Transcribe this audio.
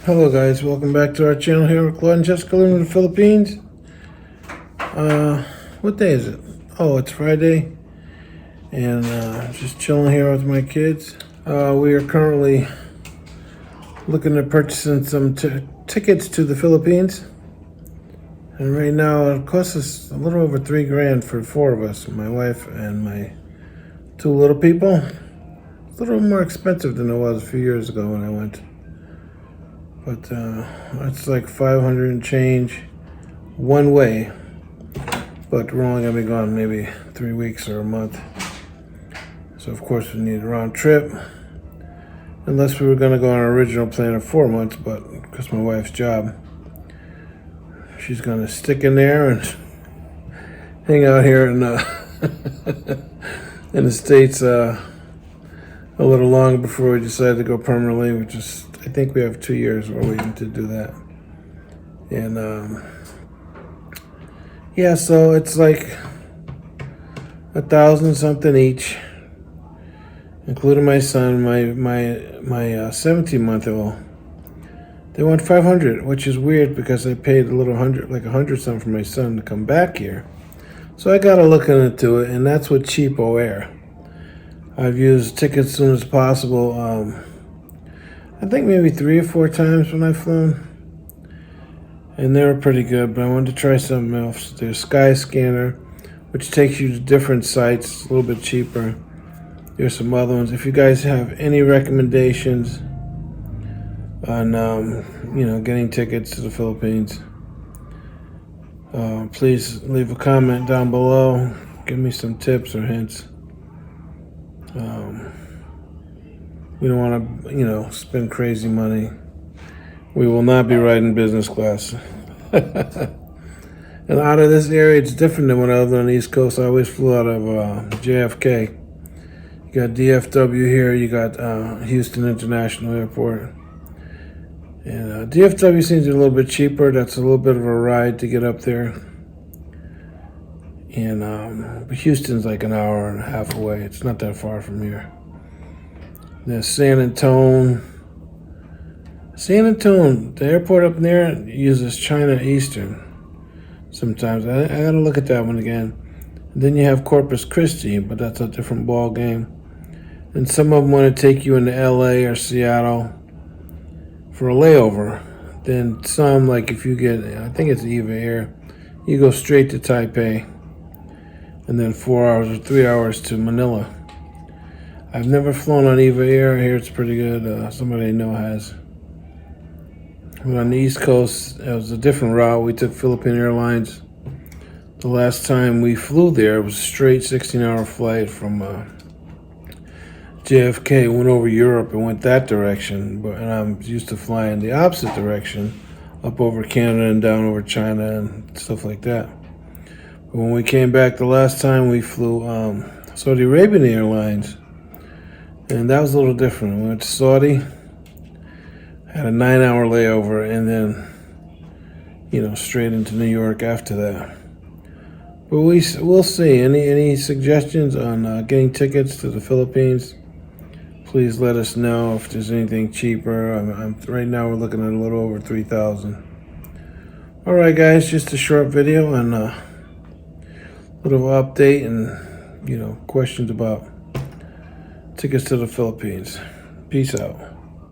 Hello guys, welcome back to our channel here with Claude and Jessica living in the Philippines. What day is it? Oh, it's Friday. And just chilling here with my kids. We are currently looking at purchasing some tickets to the Philippines. And right now it costs us a little over $3,000 for 4 of us, my wife and my 2 little people. It's a little more expensive than it was a few years ago when I went. But it's like 500 and change one way. But we're only gonna be gone maybe 3 weeks or a month. So of course we need a round trip. Unless we were gonna go on our original plan of 4 months, but because my wife's job, she's gonna stick in there and hang out here in in the States a little long before we decide to go permanently, which is, I think we have 2 years we're waiting to do that. And yeah, so it's like 1,000 something each, including my son, my 17-month-old. They want 500, which is weird because I paid a little like 100 something for my son to come back here. So I got to look into it, and that's with Cheapo Air. I've used tickets as soon as possible. I think maybe 3 or 4 times when I've flown. And they were pretty good, but I wanted to try something else. There's Skyscanner, which takes you to different sites. It's a little bit cheaper. There's some other ones. If you guys have any recommendations on, getting tickets to the Philippines, please leave a comment down below. Give me some tips or hints. We don't want to, spend crazy money. We will not be riding business class. And out of this area, it's different than when I lived on the East Coast. I always flew out of JFK. You got DFW here. You got Houston International Airport. And DFW seems to be a little bit cheaper. That's a little bit of a ride to get up there. And but Houston's like an hour and a half away. It's not that far from here. There's San Antonio. San Antonio, the airport up there uses China Eastern sometimes. I gotta look at that one again. And then you have Corpus Christi, but that's a different ball game. And some of them want to take you into LA or Seattle for a layover. Then some, like if you get, I think it's Eva Air, you go straight to Taipei. And then 4 hours or 3 hours to Manila. I've never flown on Eva Air. I hear it's pretty good. Somebody I know has. But on the East Coast, it was a different route. We took Philippine Airlines. The last time we flew there, it was a straight 16-hour flight from JFK. Went over Europe and went that direction. And I'm used to flying the opposite direction, up over Canada and down over China and stuff like that. But when we came back the last time, we flew Saudi Arabian Airlines. And that was a little different. We went to Saudi, had a 9-hour layover, and then, straight into New York after that. But we'll see. Any suggestions on getting tickets to the Philippines? Please let us know if there's anything cheaper. Right now we're looking at a little over 3,000. All right, guys, just a short video and a little update and, questions about tickets to the Philippines. Peace out.